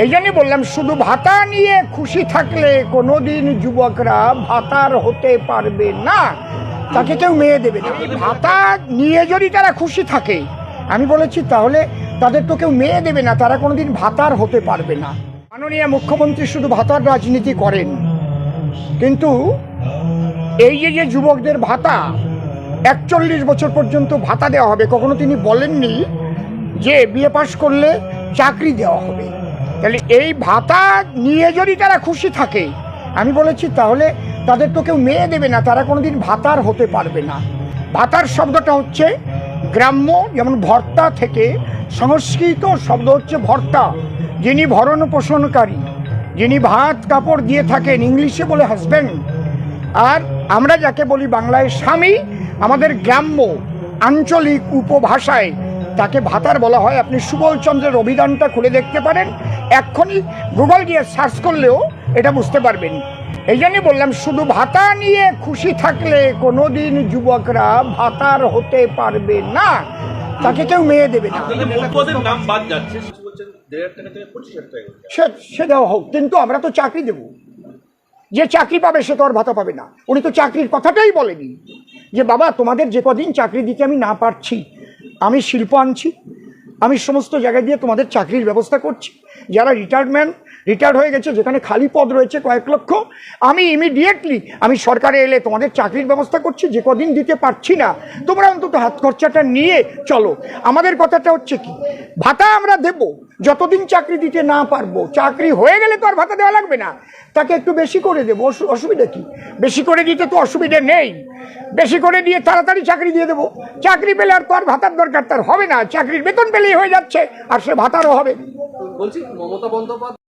এই জন্যই বললাম, শুধু ভাতা নিয়ে খুশি থাকলে কোনোদিন যুবকরা ভাতার হতে পারবে না, তাকে কেউ মেয়ে দেবে না। ভাতা নিয়ে যদি তারা খুশি থাকে, আমি বলেছি, তাহলে তাদের তো কেউ মেয়ে দেবে না, তারা কোনোদিন ভাতার হতে পারবে না। মাননীয় মুখ্যমন্ত্রী শুধু ভাতার রাজনীতি করেন, কিন্তু এই যে যুবকদের ভাতা 41 বছর পর্যন্ত ভাতা দেওয়া হবে, কখনো তিনি বলেননি যে বিএ পাস করলে চাকরি দেওয়া হবে। তাহলে এই ভাতা নিয়ে যদি তারা খুশি থাকে, আমি বলেছি, তাহলে তাদের তো কেউ মেয়ে দেবে না, তারা কোনোদিন ভাতার হতে পারবে না। ভাতার শব্দটা হচ্ছে গ্রাম্য, যেমন ভর্তা থেকে সংস্কৃত শব্দ হচ্ছে ভর্তা, যিনি ভরণ পোষণকারী, যিনি ভাত কাপড় দিয়ে থাকেন, ইংলিশে বলে হাজব্যান্ড, আর আমরা যাকে বলি বাংলায় স্বামী, আমাদের গ্রাম্য আঞ্চলিক উপভাষায় তাকে ভাতার বলা হয়। আপনি সুবল চন্দ্রের অভিধানটা খুলে দেখতে পারেন, এক্ষুনি গুগল দিয়ে সার্চ করলেও এটা বুঝতে পারবেন। এই জন্যই বললাম, শুধু ভাতা নিয়ে খুশি থাকলে কোনোদিন যুবকরা ভাতার হতে পারবে না, তাকে কেউ মেয়ে দেবে না। সে দেওয়া হোক, কিন্তু আমরা তো চাকরি দেব। যে চাকরি পাবে সে তো আর ভাতা পাবে না। উনি তো চাকরির কথাটাই বলেনি যে বাবা তোমাদের যে কদিন চাকরি দিতে আমি না পারছি, আমি শিল্প আনছি, আমি সমস্ত জায়গায় দিয়ে তোমাদের চাকরির ব্যবস্থা করছি। যারা রিটায়ার্ড হয়ে গেছে, যেখানে খালি পদ রয়েছে কয়েক লক্ষ, আমি ইমিডিয়েটলি আমি সরকারে এলে তোমাদের চাকরির ব্যবস্থা করছি। যে কদিন দিতে পারছি না, তোমরা অন্তত হাত খরচাটা নিয়ে চলো। আমাদের কথাটা হচ্ছে কি, ভাতা আমরা দেব যতদিন চাকরি দিতে না পারবো। চাকরি হয়ে গেলে তো আর ভাতা দেওয়া লাগবে না, তাকে একটু বেশি করে দেবো, অসুবিধা কি? বেশি করে দিতে তো অসুবিধে নেই, বেশি করে দিয়ে তাড়াতাড়ি চাকরি দিয়ে দেবো। চাকরি পেলে আর তো আর ভাতার দরকার তার হবে না, চাকরির বেতন পেলেই হয়ে যাচ্ছে, আর সে ভাতারও হবে। বলছি, মমতা বন্দ্যোপাধ্যায়